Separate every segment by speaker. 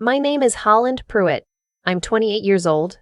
Speaker 1: My name is Holland Pruitt. I'm 28 years old.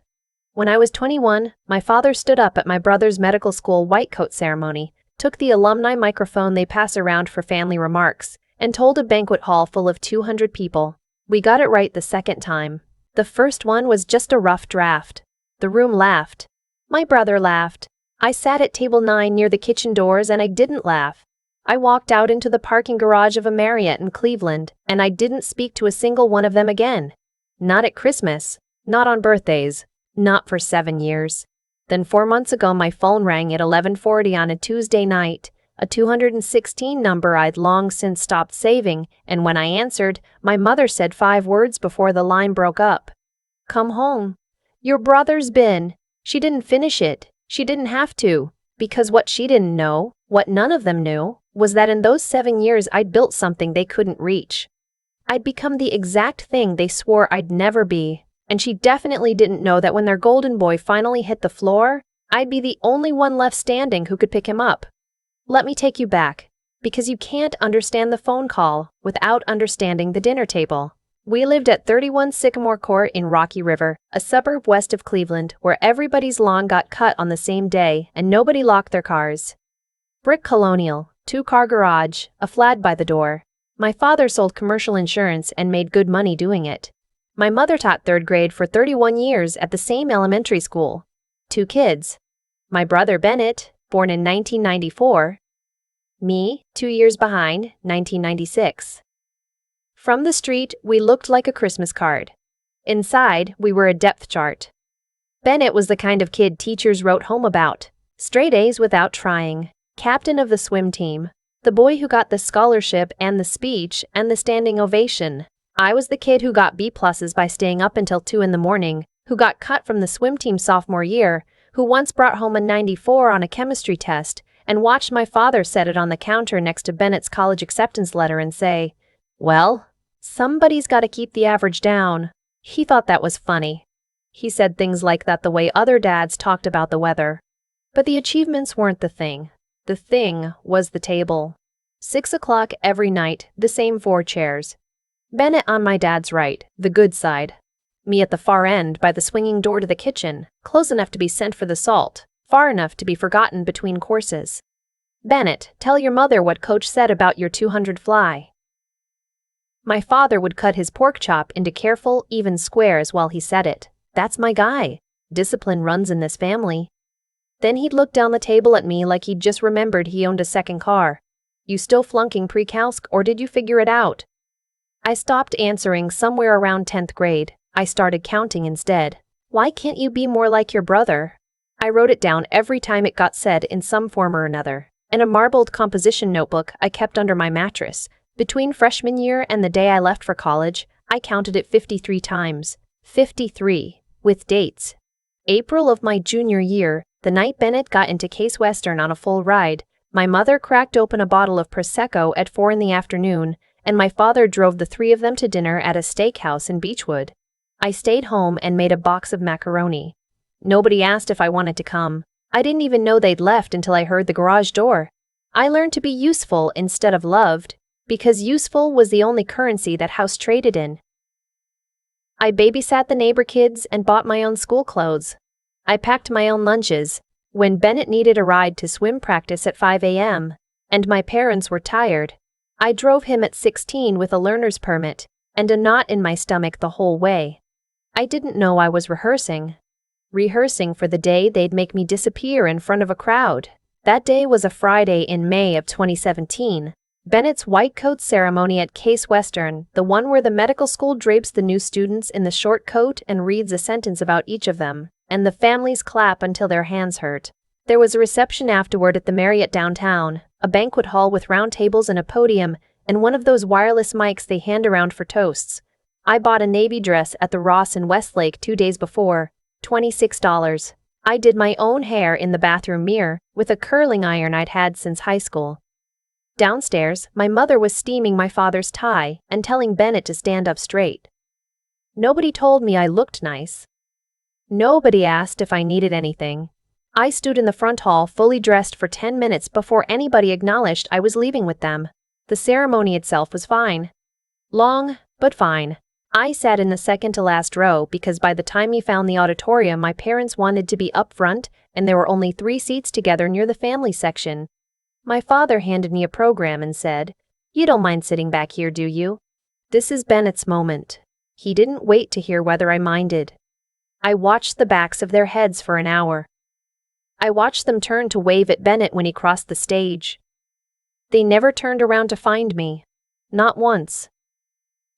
Speaker 1: When I was 21, my father stood up at my brother's medical school white coat ceremony, took the alumni microphone they pass around for family remarks, and told a banquet hall full of 200 people. We got it right the second time. The first one was just a rough draft. The room laughed. My brother laughed. I sat at table 9 near the kitchen doors and I didn't laugh. I walked out into the parking garage of a Marriott in Cleveland, and I didn't speak to a single one of them again. Not at Christmas, not on birthdays, not for 7 years. Then 4 months ago my phone rang at 11:40 on a Tuesday night, a 216 number I'd long since stopped saving, and when I answered, my mother said 5 words before the line broke up. "Come home. Your brother's been." She didn't finish it. She didn't have to, because what she didn't know, what none of them knew, was that in those 7 years I'd built something they couldn't reach. I'd become the exact thing they swore I'd never be, and she definitely didn't know that when their golden boy finally hit the floor, I'd be the only one left standing who could pick him up. Let me take you back, because you can't understand the phone call without understanding the dinner table. We lived at 31 Sycamore Court in Rocky River, a suburb west of Cleveland, where everybody's lawn got cut on the same day and nobody locked their cars. Brick colonial, 2-car garage, a flat by the door. My father sold commercial insurance and made good money doing it. My mother taught 3rd grade for 31 years at the same elementary school. 2 kids. My brother Bennett, born in 1994. Me, 2 years behind, 1996. From the street, we looked like a Christmas card. Inside, we were a depth chart. Bennett was the kind of kid teachers wrote home about. Straight A's without trying. Captain of the swim team. The boy who got the scholarship and the speech and the standing ovation. I was the kid who got B+ by staying up until 2 in the morning, who got cut from the swim team sophomore year, who once brought home a 94 on a chemistry test and watched my father set it on the counter next to Bennett's college acceptance letter and say, "Well, somebody's got to keep the average down." He thought that was funny. He said things like that the way other dads talked about the weather. But the achievements weren't the thing. The thing was the table. 6 o'clock every night, the same 4 chairs. Bennett on my dad's right, the good side. Me at the far end by the swinging door to the kitchen, close enough to be sent for the salt, far enough to be forgotten between courses. "Bennett, tell your mother what Coach said about your 200 fly." My father would cut his pork chop into careful, even squares while he said it. That's my guy. Discipline runs in this family. Then he'd look down the table at me like he'd just remembered he owned a second car. "You still flunking pre-calc or did you figure it out?" I stopped answering somewhere around 10th grade. I started counting instead. "Why can't you be more like your brother?" I wrote it down every time it got said in some form or another. In a marbled composition notebook I kept under my mattress. Between freshman year and the day I left for college, I counted it 53 times. 53, with dates. April of my junior year, the night Bennett got into Case Western on a full ride, my mother cracked open a bottle of Prosecco at 4 in the afternoon, and my father drove the 3 of them to dinner at a steakhouse in Beechwood. I stayed home and made a box of macaroni. Nobody asked if I wanted to come. I didn't even know they'd left until I heard the garage door. I learned to be useful instead of loved, because useful was the only currency that house traded in. I babysat the neighbor kids and bought my own school clothes. I packed my own lunches. When Bennett needed a ride to swim practice at 5 a.m., and my parents were tired, I drove him at 16 with a learner's permit and a knot in my stomach the whole way. I didn't know I was rehearsing. Rehearsing for the day they'd make me disappear in front of a crowd. That day was a Friday in May of 2017. Bennett's white coat ceremony at Case Western, the one where the medical school drapes the new students in the short coat and reads a sentence about each of them, and the families clap until their hands hurt. There was a reception afterward at the Marriott downtown, a banquet hall with round tables and a podium, and one of those wireless mics they hand around for toasts. I bought a navy dress at the Ross in Westlake 2 days before, $26. I did my own hair in the bathroom mirror with a curling iron I'd had since high school. Downstairs, my mother was steaming my father's tie and telling Bennett to stand up straight. Nobody told me I looked nice. Nobody asked if I needed anything. I stood in the front hall fully dressed for 10 minutes before anybody acknowledged I was leaving with them. The ceremony itself was fine. Long, but fine. I sat in the second to last row because by the time we found the auditorium, my parents wanted to be up front, and there were only 3 seats together near the family section. My father handed me a program and said, "You don't mind sitting back here, do you?" This is Bennett's moment. He didn't wait to hear whether I minded. I watched the backs of their heads for an hour. I watched them turn to wave at Bennett when he crossed the stage. They never turned around to find me. Not once.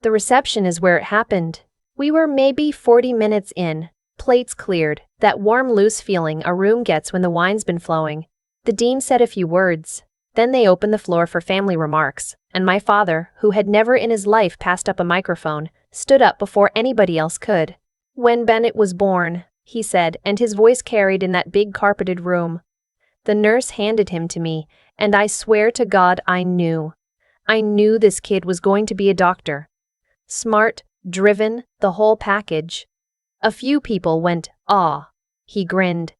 Speaker 1: The reception is where it happened. We were maybe 40 minutes in, plates cleared, that warm, loose feeling a room gets when the wine's been flowing. The dean said a few words. Then they opened the floor for family remarks, and my father, who had never in his life passed up a microphone, stood up before anybody else could. "When Bennett was born," he said, and his voice carried in that big carpeted room. The nurse handed him to me, and I swear to God I knew. I knew this kid was going to be a doctor. Smart, driven, the whole package. A few people went, "Aw." He grinned.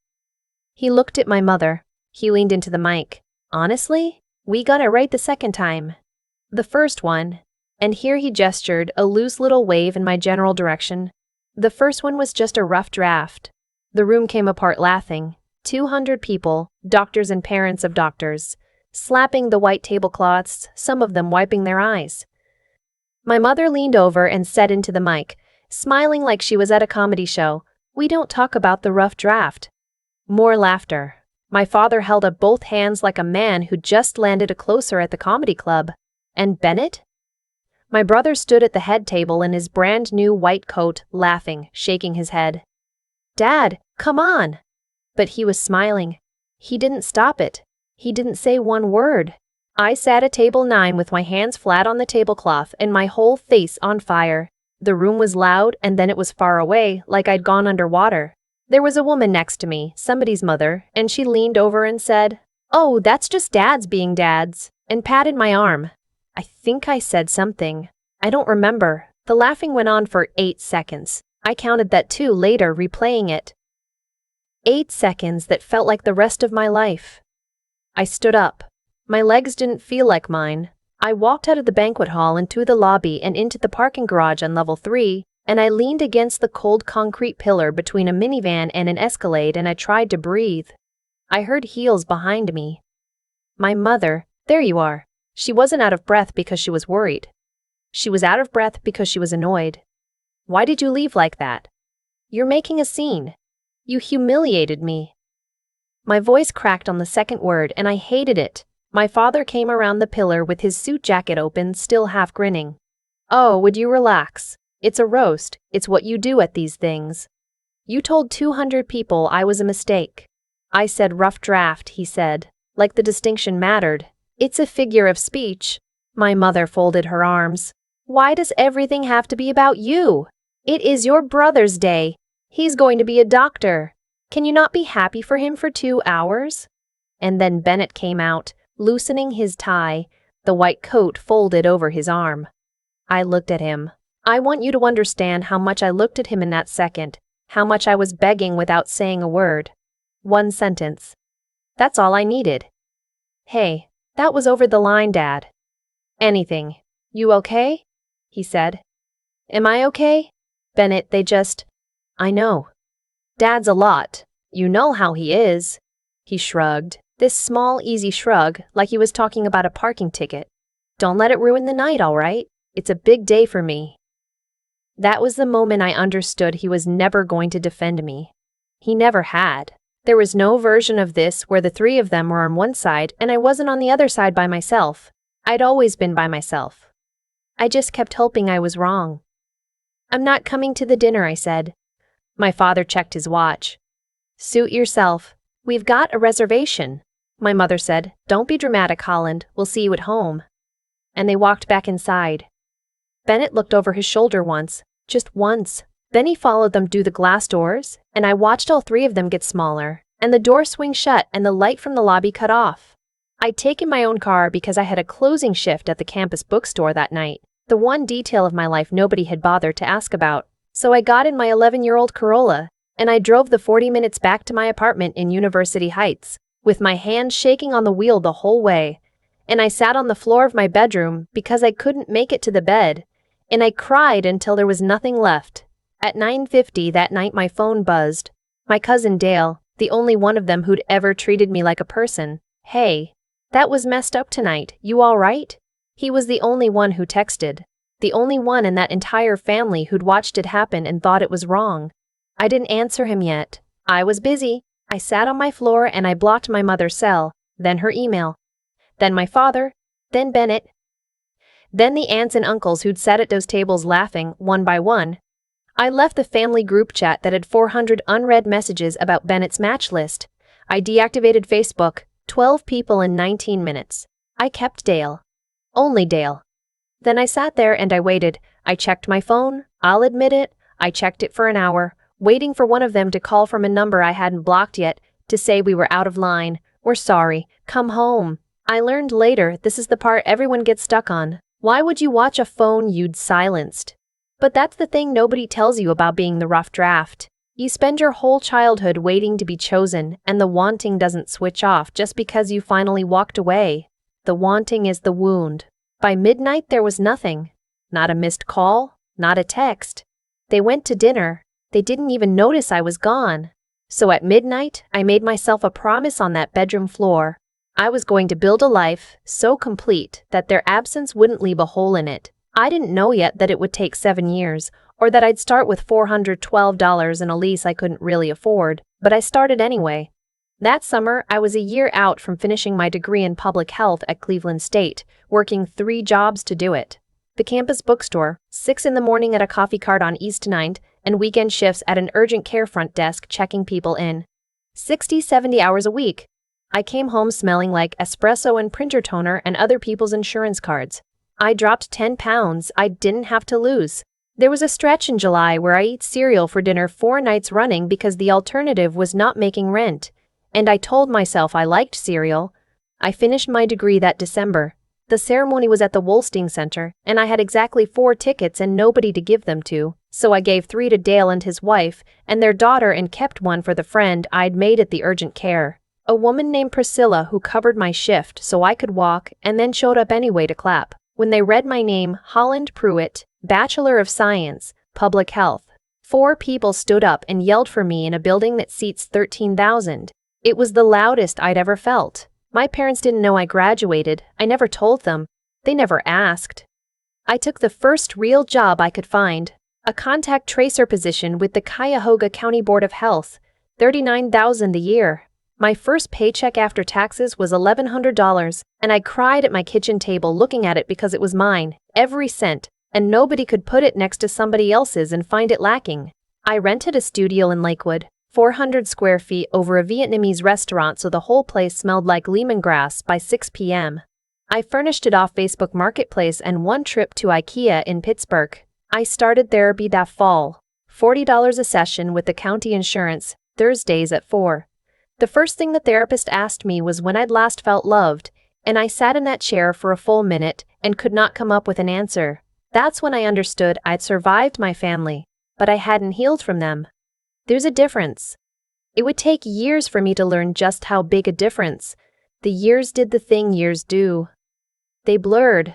Speaker 1: He looked at my mother. He leaned into the mic. "Honestly, we got it right the second time. The first one," and here he gestured a loose little wave in my general direction. "The first one was just a rough draft." The room came apart laughing. 200 people, doctors and parents of doctors, slapping the white tablecloths, some of them wiping their eyes. My mother leaned over and said into the mic, smiling like she was at a comedy show, "We don't talk about the rough draft." More laughter. My father held up both hands like a man who just landed a closer at the comedy club. "And Bennett?" My brother stood at the head table in his brand new white coat, laughing, shaking his head. "Dad, come on!" But he was smiling. He didn't stop it. He didn't say one word. I sat at table 9 with my hands flat on the tablecloth and my whole face on fire. The room was loud, and then it was far away, like I'd gone underwater. There was a woman next to me, somebody's mother, and she leaned over and said, "Oh, that's just dads being dads," and patted my arm. I think I said something. I don't remember. The laughing went on for 8 seconds. I counted that too later, replaying it. 8 seconds that felt like the rest of my life. I stood up. My legs didn't feel like mine. I walked out of the banquet hall into the lobby and into the parking garage on level 3, and I leaned against the cold concrete pillar between a minivan and an Escalade, and I tried to breathe. I heard heels behind me. My mother, there you are. She wasn't out of breath because she was worried. She was out of breath because she was annoyed. "Why did you leave like that? You're making a scene. You humiliated me." My voice cracked on the second word, and I hated it. My father came around the pillar with his suit jacket open, still half grinning. "Oh, would you relax? It's a roast. It's what you do at these things. You told 200 people I was a mistake." I said rough draft, he said, like the distinction mattered. "It's a figure of speech." My mother folded her arms. "Why does everything have to be about you? It is your brother's day. He's going to be a doctor. Can you not be happy for him for 2 hours? And then Bennett came out, loosening his tie, the white coat folded over his arm. I looked at him. I want you to understand how much I looked at him in that second, how much I was begging without saying a word. 1 sentence. That's all I needed. "Hey, that was over the line, Dad." "Anything. You okay?" he said. "Am I okay?" "Bennett, I know. Dad's a lot. You know how he is." He shrugged. This small, easy shrug, like he was talking about a parking ticket. "Don't let it ruin the night, all right? It's a big day for me." That was the moment I understood he was never going to defend me. He never had. There was no version of this where the 3 of them were on one side and I wasn't on the other side by myself. I'd always been by myself. I just kept hoping I was wrong. "I'm not coming to the dinner," I said. My father checked his watch. "Suit yourself. We've got a reservation." My mother said, "Don't be dramatic, Holland. We'll see you at home." And they walked back inside. Bennett looked over his shoulder once, just once. Then he followed them through the glass doors, and I watched all 3 of them get smaller, and the door swing shut and the light from the lobby cut off. I'd taken my own car because I had a closing shift at the campus bookstore that night, the one detail of my life nobody had bothered to ask about. So I got in my 11-year-old Corolla, and I drove the 40 minutes back to my apartment in University Heights, with my hands shaking on the wheel the whole way. And I sat on the floor of my bedroom because I couldn't make it to the bed, And I cried until there was nothing left. At 9:50 that night my phone buzzed. My cousin Dale, the only one of them who'd ever treated me like a person. "Hey, that was messed up tonight, you all right?" He was the only one who texted. The only one in that entire family who'd watched it happen and thought it was wrong. I didn't answer him yet. I was busy. I sat on my floor and I blocked my mother's cell, then her email, then my father, then Bennett, then the aunts and uncles who'd sat at those tables laughing, one by one. I left the family group chat that had 400 unread messages about Bennett's match list. I deactivated Facebook, 12 people in 19 minutes. I kept Dale. Only Dale. Then I sat there and I waited. I checked my phone, I'll admit it, I checked it for an hour, waiting for one of them to call from a number I hadn't blocked yet, to say we were out of line, we're sorry, come home. I learned later this is the part everyone gets stuck on. Why would you watch a phone you'd silenced? But that's the thing nobody tells you about being the rough draft. You spend your whole childhood waiting to be chosen, and the wanting doesn't switch off just because you finally walked away. The wanting is the wound. By midnight there was nothing. Not a missed call, not a text. They went to dinner. They didn't even notice I was gone. So at midnight, I made myself a promise on that bedroom floor. I was going to build a life so complete that their absence wouldn't leave a hole in it. I didn't know yet that it would take 7 years, or that I'd start with $412 in a lease I couldn't really afford, but I started anyway. That summer, I was a year out from finishing my degree in public health at Cleveland State, working 3 jobs to do it. The campus bookstore, 6 in the morning at a coffee cart on East 9th, and weekend shifts at an urgent care front desk checking people in. 60-70 hours a week. I came home smelling like espresso and printer toner and other people's insurance cards. I dropped 10 pounds I didn't have to lose. There was a stretch in July where I ate cereal for dinner 4 nights running because the alternative was not making rent. And I told myself I liked cereal. I finished my degree that December. The ceremony was at the Wolstein Center, and I had exactly 4 tickets and nobody to give them to, so I gave 3 to Dale and his wife and their daughter and kept 1 for the friend I'd made at the urgent care. A woman named Priscilla who covered my shift so I could walk and then showed up anyway to clap. When they read my name, Holland Pruitt, Bachelor of Science, Public Health, 4 people stood up and yelled for me in a building that seats 13,000. It was the loudest I'd ever felt. My parents didn't know I graduated. I never told them. They never asked. I took the first real job I could find, a contact tracer position with the Cuyahoga County Board of Health, $39,000 a year. My first paycheck after taxes was $1,100, and I cried at my kitchen table looking at it because it was mine, every cent, and nobody could put it next to somebody else's and find it lacking. I rented a studio in Lakewood, 400 square feet over a Vietnamese restaurant so the whole place smelled like lemongrass by 6 p.m. I furnished it off Facebook Marketplace and 1 trip to IKEA in Pittsburgh. I started therapy that fall, $40 a session with the county insurance, Thursdays at 4. The first thing the therapist asked me was when I'd last felt loved, and I sat in that chair for a full minute and could not come up with an answer. That's when I understood I'd survived my family, but I hadn't healed from them. There's a difference. It would take years for me to learn just how big a difference. The years did the thing years do. They blurred.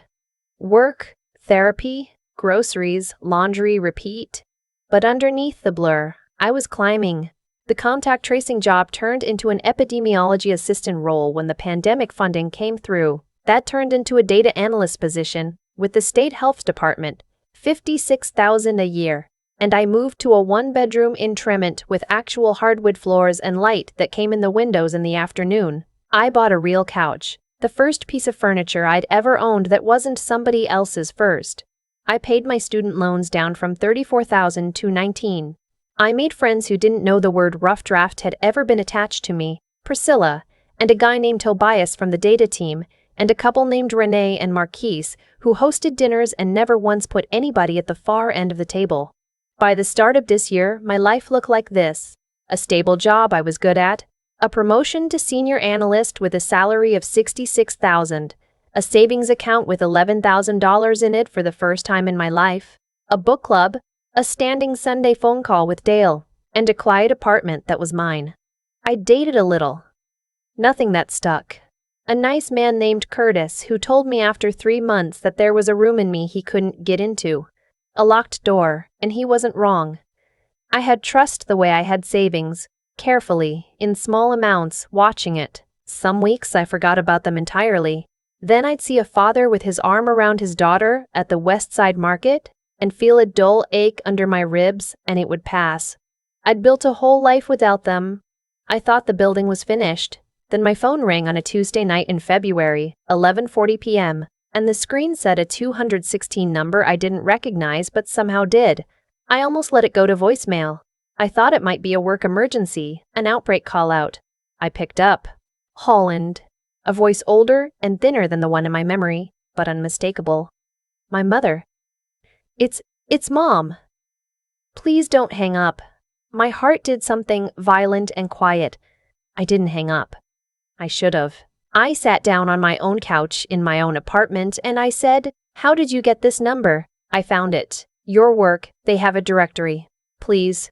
Speaker 1: Work, therapy, groceries, laundry, repeat. But underneath the blur, I was climbing. The contact tracing job turned into an epidemiology assistant role when the pandemic funding came through. That turned into a data analyst position with the state health department, $56,000 a year. And I moved to a 1-bedroom in Tremont with actual hardwood floors and light that came in the windows in the afternoon. I bought a real couch, the first piece of furniture I'd ever owned that wasn't somebody else's first. I paid my student loans down from $34,000 to $19,000. I made friends who didn't know the word rough draft had ever been attached to me, Priscilla, and a guy named Tobias from the data team, and a couple named Renee and Marquise, who hosted dinners and never once put anybody at the far end of the table. By the start of this year, my life looked like this: a stable job I was good at, a promotion to senior analyst with a salary of $66,000, a savings account with $11,000 in it for the first time in my life, a book club, a standing Sunday phone call with Dale, and a quiet apartment that was mine. I dated a little. Nothing that stuck. A nice man named Curtis who told me after 3 months that there was a room in me he couldn't get into. A locked door, and he wasn't wrong. I had trust the way I had savings, carefully, in small amounts, watching it. Some weeks I forgot about them entirely. Then I'd see a father with his arm around his daughter at the West Side Market and feel a dull ache under my ribs, and it would pass. I'd built a whole life without them. I thought the building was finished. Then my phone rang on a Tuesday night in February, 11:40 p.m., and the screen said a 216 number I didn't recognize but somehow did. I almost let it go to voicemail. I thought it might be a work emergency, an outbreak call-out. I picked up. Holland. A voice older and thinner than the one in my memory, but unmistakable. My mother. It's Mom. Please don't hang up. My heart did something violent and quiet. I didn't hang up. I should have. I sat down on my own couch in my own apartment and I said, "How did you get this number?" I found it. Your work, they have a directory. Please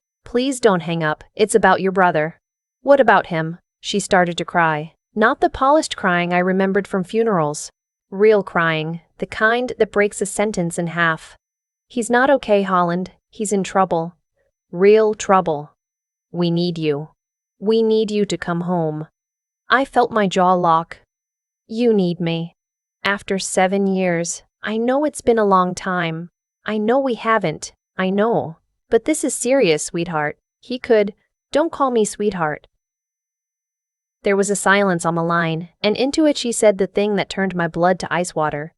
Speaker 1: don't hang up. It's about your brother. What about him? She started to cry. Not the polished crying I remembered from funerals. Real crying, the kind that breaks a sentence in half. He's not okay, Holland. He's in trouble. Real trouble. We need you. We need you to come home. I felt my jaw lock. You need me. After 7 years, I know it's been a long time. I know we haven't. I know. But this is serious, sweetheart. Don't call me sweetheart. There was a silence on the line, and into it she said the thing that turned my blood to ice water.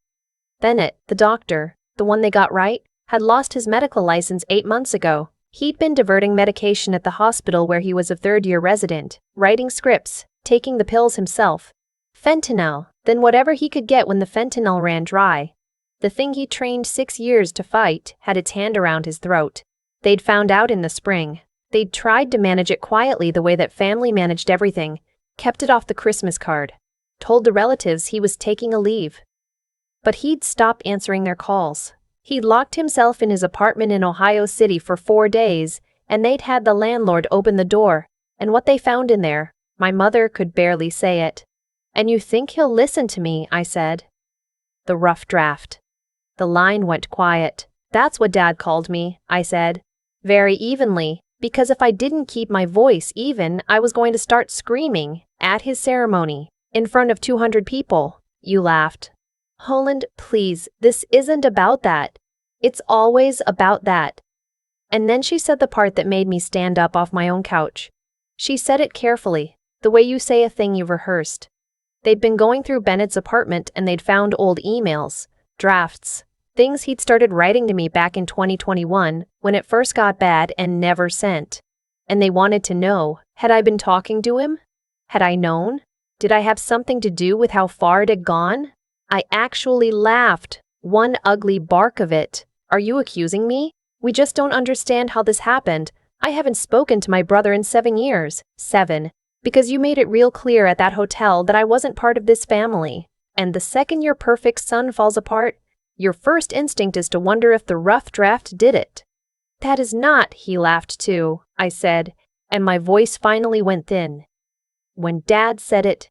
Speaker 1: Bennett, the doctor, the one they got right, had lost his medical license 8 months ago. He'd been diverting medication at the hospital where he was a third-year resident, writing scripts, taking the pills himself. Fentanyl, then whatever he could get when the fentanyl ran dry. The thing he trained 6 years to fight had its hand around his throat. They'd found out in the spring. They'd tried to manage it quietly the way that family managed everything, kept it off the Christmas card, told the relatives he was taking a leave. But he'd stopped answering their calls. He'd locked himself in his apartment in Ohio City for 4 days, and they'd had the landlord open the door, and what they found in there, my mother could barely say it. "And you think he'll listen to me?" I said. The rough draft. The line went quiet. "That's what Dad called me," I said. Very evenly, because if I didn't keep my voice even, I was going to start screaming at his ceremony, in front of 200 people. You laughed. Holland, please, this isn't about that. It's always about that. And then she said the part that made me stand up off my own couch. She said it carefully, the way you say a thing you've rehearsed. They'd been going through Bennett's apartment and they'd found old emails, drafts, things he'd started writing to me back in 2021 when it first got bad and never sent. And they wanted to know, had I been talking to him? Had I known? Did I have something to do with how far it had gone? I actually laughed, one ugly bark of it. Are you accusing me? We just don't understand how this happened. I haven't spoken to my brother in 7 years. 7. Because you made it real clear at that hotel that I wasn't part of this family. And the second your perfect son falls apart, your first instinct is to wonder if the rough draft did it. That is not, he laughed too, I said, and my voice finally went thin. When Dad said it,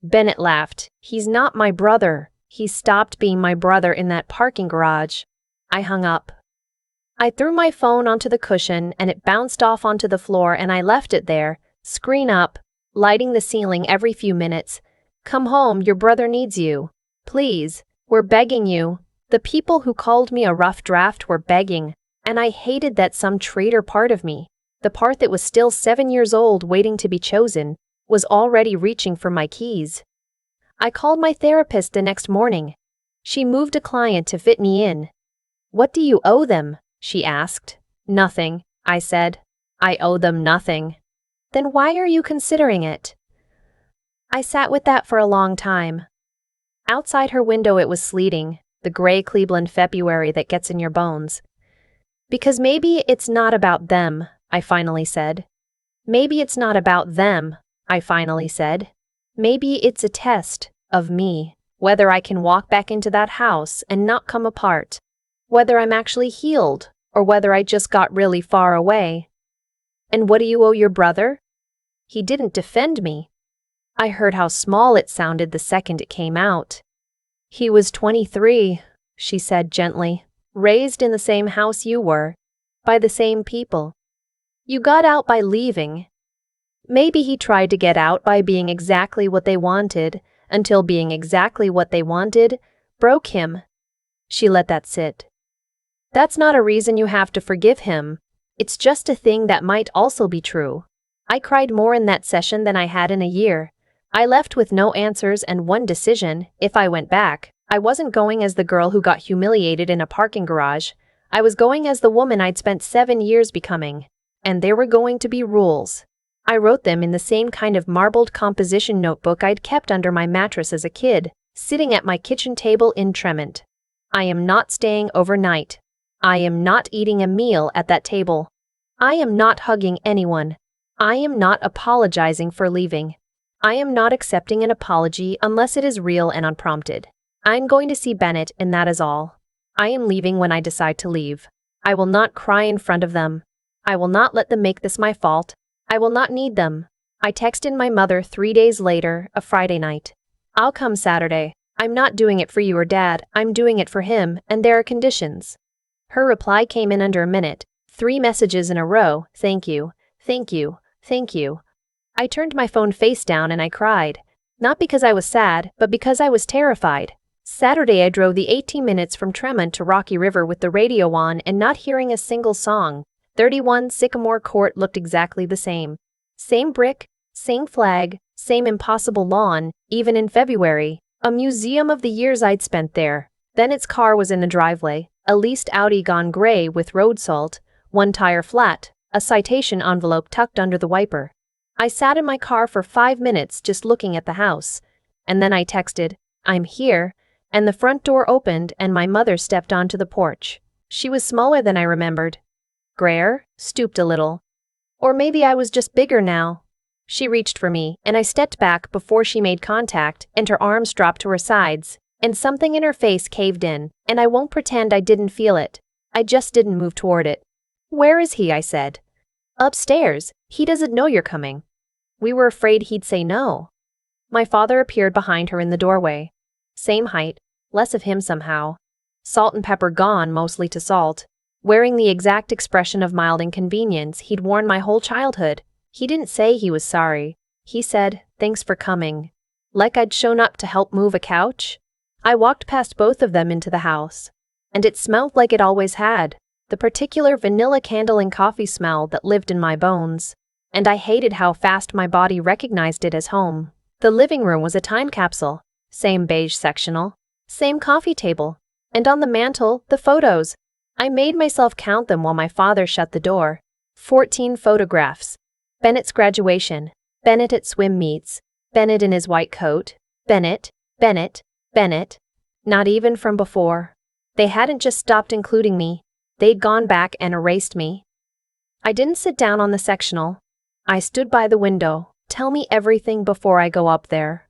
Speaker 1: Bennett laughed. He's not my brother. He stopped being my brother in that parking garage. I hung up. I threw my phone onto the cushion and it bounced off onto the floor and I left it there, screen up, lighting the ceiling every few minutes. Come home, your brother needs you. Please, we're begging you. The people who called me a rough draft were begging, and I hated that some traitor part of me, the part that was still 7 years old waiting to be chosen, was already reaching for my keys. I called my therapist the next morning. She moved a client to fit me in. What do you owe them? She asked. Nothing, I said. I owe them nothing. Then why are you considering it? I sat with that for a long time. Outside her window it was sleeting, the gray Cleveland February that gets in your bones. Because maybe it's not about them, I finally said. Maybe it's not about them, I finally said. Maybe it's a test of me, whether I can walk back into that house and not come apart, whether I'm actually healed, or whether I just got really far away. And what do you owe your brother? He didn't defend me. I heard how small it sounded the second it came out. He was 23, she said gently. raised in the same house you were, by the same people. You got out by leaving. Maybe he tried to get out by being exactly what they wanted, until being exactly what they wanted broke him. She let that sit. That's not a reason you have to forgive him. It's just a thing that might also be true. I cried more in that session than I had in a year. I left with no answers and one decision. If I went back, I wasn't going as the girl who got humiliated in a parking garage. I was going as the woman I'd spent 7 years becoming. And there were going to be rules. I wrote them in the same kind of marbled composition notebook I'd kept under my mattress as a kid, sitting at my kitchen table in Tremont. I am not staying overnight. I am not eating a meal at that table. I am not hugging anyone. I am not apologizing for leaving. I am not accepting an apology unless it is real and unprompted. I'm going to see Bennett, and that is all. I am leaving when I decide to leave. I will not cry in front of them. I will not let them make this my fault. I will not need them. I texted my mother 3 days later, a Friday night. I'll come Saturday. I'm not doing it for you or Dad. I'm doing it for him, and there are conditions. Her reply came in under a minute. 3 messages in a row. Thank you. Thank you. Thank you. I turned my phone face down and I cried. Not because I was sad, but because I was terrified. Saturday I drove the 18 minutes from Tremont to Rocky River with the radio on and not hearing a single song. 31 Sycamore Court looked exactly the same. Same brick, same flag, same impossible lawn, even in February. A museum of the years I'd spent there. Bennett's car was in the driveway, a leased Audi gone gray with road salt, 1 tire flat, a citation envelope tucked under the wiper. I sat in my car for 5 minutes just looking at the house. And then I texted, "I'm here," and the front door opened and my mother stepped onto the porch. She was smaller than I remembered. Grayer, stooped a little. Or maybe I was just bigger now. She reached for me, and I stepped back before she made contact, and her arms dropped to her sides, and something in her face caved in, and I won't pretend I didn't feel it. I just didn't move toward it. "Where is he?" I said. "Upstairs. He doesn't know you're coming." We were afraid he'd say no. My father appeared behind her in the doorway. Same height, less of him somehow. Salt and pepper gone mostly to salt. Wearing the exact expression of mild inconvenience he'd worn my whole childhood. He didn't say he was sorry. He said, "Thanks for coming." Like I'd shown up to help move a couch. I walked past both of them into the house. And it smelled like it always had. The particular vanilla candle and coffee smell that lived in my bones. And I hated how fast my body recognized it as home. The living room was a time capsule. Same beige sectional. Same coffee table. And on the mantel, the photos. I made myself count them while my father shut the door. 14 photographs. Bennett's graduation. Bennett at swim meets. Bennett in his white coat. Bennett. Bennett. Bennett. Not even from before. They hadn't just stopped including me. They'd gone back and erased me. I didn't sit down on the sectional. I stood by the window. "Tell me everything before I go up there.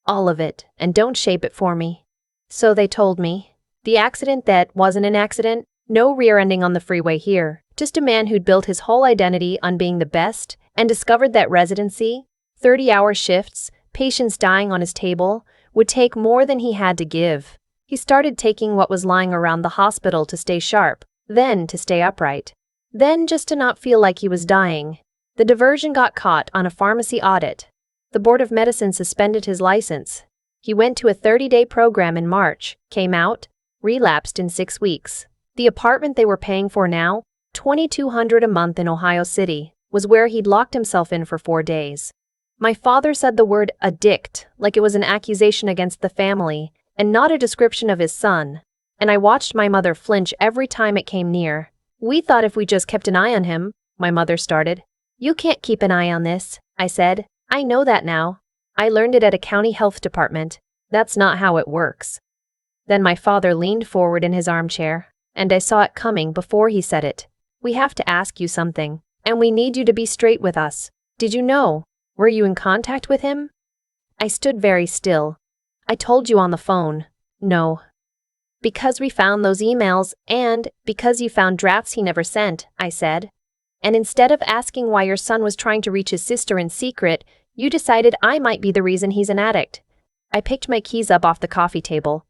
Speaker 1: All of it, and don't shape it for me." So they told me. The accident that wasn't an accident, no rear-ending on the freeway here, just a man who'd built his whole identity on being the best and discovered that residency, 30-hour shifts, patients dying on his table, would take more than he had to give. He started taking what was lying around the hospital to stay sharp, then to stay upright, then just to not feel like he was dying. The diversion got caught on a pharmacy audit. The Board of Medicine suspended his license. He went to a 30-day program in March, came out, relapsed in 6 weeks. The apartment they were paying for now, $2,200 a month in Ohio City, was where he'd locked himself in for 4 days. My father said the word addict like it was an accusation against the family and not a description of his son, and I watched my mother flinch every time it came near. "We thought if we just kept an eye on him," my mother started. "You can't keep an eye on this," I said. "I know that now. I learned it at a county health department. That's not how it works." Then my father leaned forward in his armchair, and I saw it coming before he said it. "We have to ask you something, and we need you to be straight with us. Did you know? Were you in contact with him?" I stood very still. "I told you on the phone." "No." "Because we found those emails, and because you found drafts he never sent," I said. "And instead of asking why your son was trying to reach his sister in secret, you decided I might be the reason he's an addict." I picked my keys up off the coffee table.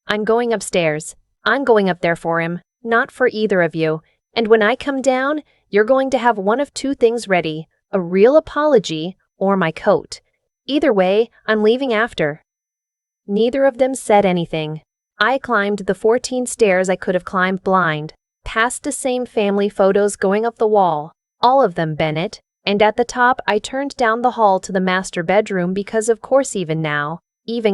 Speaker 1: "I'm going upstairs. I'm going up there for him, not for either of you. And when I come down, you're going to have one of two things ready, a real apology or my coat. Either way, I'm leaving after." Neither of them said anything. I climbed the 14 stairs I could have climbed blind, past the same family photos going up the wall, all of them Bennett, and at the top I turned down the hall to the master bedroom because of course even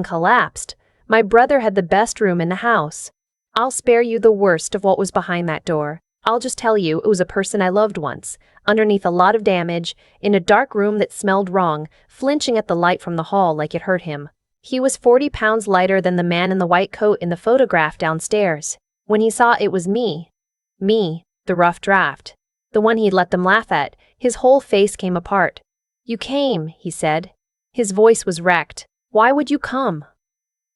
Speaker 1: collapsed, my brother had the best room in the house. I'll spare you the worst of what was behind that door. I'll just tell you it was a person I loved once, underneath a lot of damage, in a dark room that smelled wrong, flinching at the light from the hall like it hurt him. He was 40 pounds lighter than the man in the white coat in the photograph downstairs. When he saw it was me, the rough draft, the one he'd let them laugh at, his whole face came apart. "You came," he said. His voice was wrecked. "Why would you come?"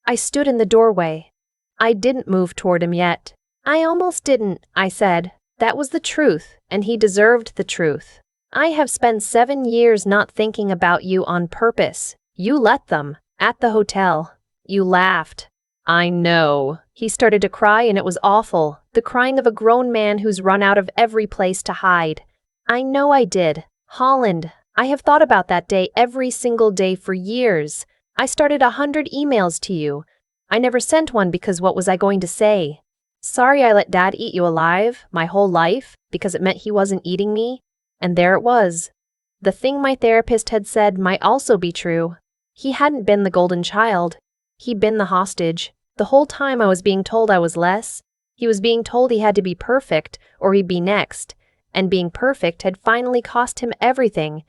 Speaker 1: I stood in the doorway. I didn't move toward him yet. "I almost didn't," I said. That was the truth, and he deserved the truth. "I have spent 7 years not thinking about you on purpose. You let them. At the hotel. You laughed." "I know." He started to cry and it was awful, the crying of a grown man who's run out of every place to hide. "I know I did. Holland, I have thought about that day every single day for years. I started 100 emails to you. I never sent one because what was I going to say? Sorry I let Dad eat you alive my whole life because it meant he wasn't eating me. And there it was. The thing my therapist had said might also be true. He hadn't been the golden child. He'd been the hostage. The whole time I was being told I was less. He was being told he had to be perfect or he'd be next. And being perfect had finally cost him everything.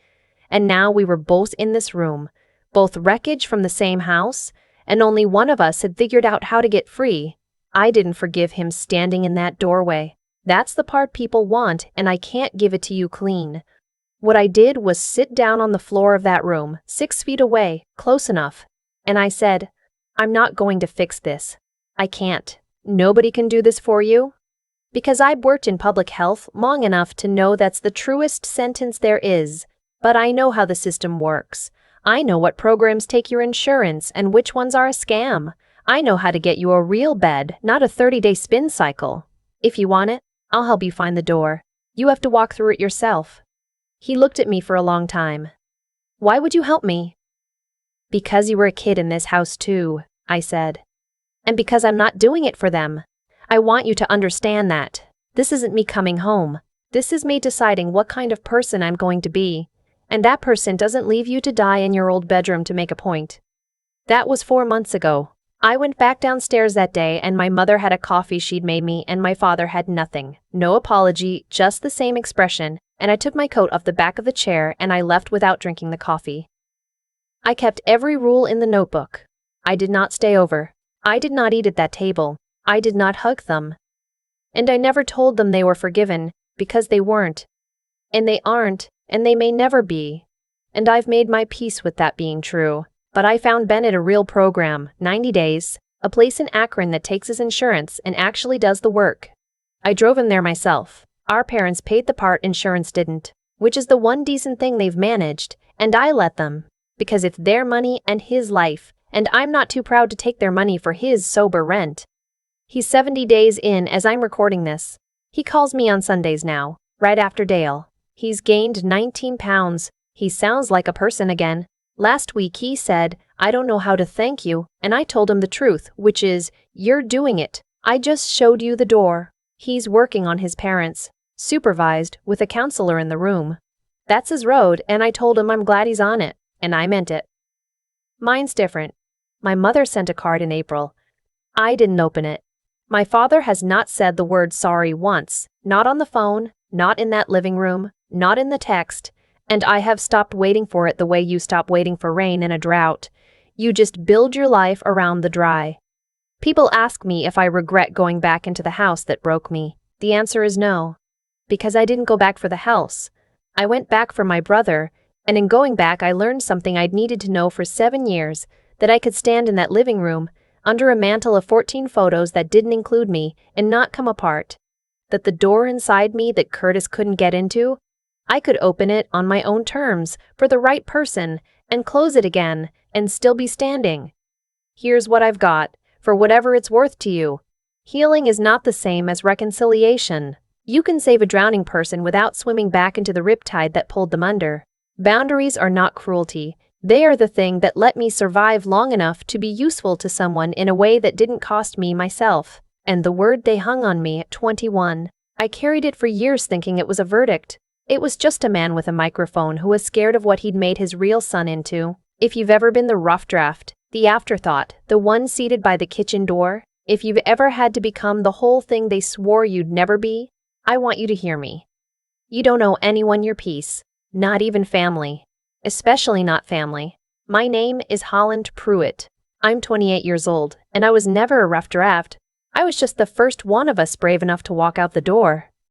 Speaker 1: And now we were both in this room, both wreckage from the same house, and only one of us had figured out how to get free. I didn't forgive him standing in that doorway. That's the part people want, and I can't give it to you clean. What I did was sit down on the floor of that room, 6 feet away, close enough, and I said, "I'm not going to fix this. I can't. Nobody can do this for you." Because I've worked in public health long enough to know that's the truest sentence there is, but I know how the system works. I know what programs take your insurance and which ones are a scam. I know how to get you a real bed, not a 30-day spin cycle. If you want it, I'll help you find the door. You have to walk through it yourself. He looked at me for a long time. "Why would you help me?" "Because you were a kid in this house too," I said. "And because I'm not doing it for them. I want you to understand that. This isn't me coming home. This is me deciding what kind of person I'm going to be. And that person doesn't leave you to die in your old bedroom to make a point." That was 4 months ago. I went back downstairs that day and my mother had a coffee she'd made me and my father had nothing. No apology, just the same expression, and I took my coat off the back of the chair and I left without drinking the coffee. I kept every rule in the notebook. I did not stay over. I did not eat at that table. I did not hug them. And I never told them they were forgiven, because they weren't. And they aren't, and they may never be. And I've made my peace with that being true. But I found Bennett a real program, 90 days, a place in Akron that takes his insurance and actually does the work. I drove him there myself. Our parents paid the part insurance didn't, which is the one decent thing they've managed, and I let them, because it's their money and his life, and I'm not too proud to take their money for his sober rent. He's 70 days in as I'm recording this. He calls me on Sundays now, right after Dale. He's gained 19 pounds. He sounds like a person again. Last week he said, "I don't know how to thank you," and I told him the truth, which is, "You're doing it. I just showed you the door." He's working on his parents, supervised, with a counselor in the room. That's his road, and I told him I'm glad he's on it, and I meant it. Mine's different. My mother sent a card in April. I didn't open it. My father has not said the word sorry once, not on the phone, not in that living room, not in the text, and I have stopped waiting for it the way you stop waiting for rain in a drought. You just build your life around the dry. People ask me if I regret going back into the house that broke me. The answer is no. Because I didn't go back for the house. I went back for my brother, and in going back I learned something I'd needed to know for 7 years, that I could stand in that living room, under a mantel of 14 photos that didn't include me, and not come apart. That the door inside me that Curtis couldn't get into, I could open it on my own terms, for the right person, and close it again, and still be standing. Here's what I've got, for whatever it's worth to you. Healing is not the same as reconciliation. You can save a drowning person without swimming back into the riptide that pulled them under. Boundaries are not cruelty. They are the thing that let me survive long enough to be useful to someone in a way that didn't cost me myself. And the word they hung on me at 21. I carried it for years thinking it was a verdict. It was just a man with a microphone who was scared of what he'd made his real son into. If you've ever been the rough draft, the afterthought, the one seated by the kitchen door, if you've ever had to become the whole thing they swore you'd never be, I want you to hear me. You don't owe anyone your peace, not even family. Especially not family. My name is Holland Pruitt. I'm 28 years old, and I was never a rough draft. I was just the first one of us brave enough to walk out the door.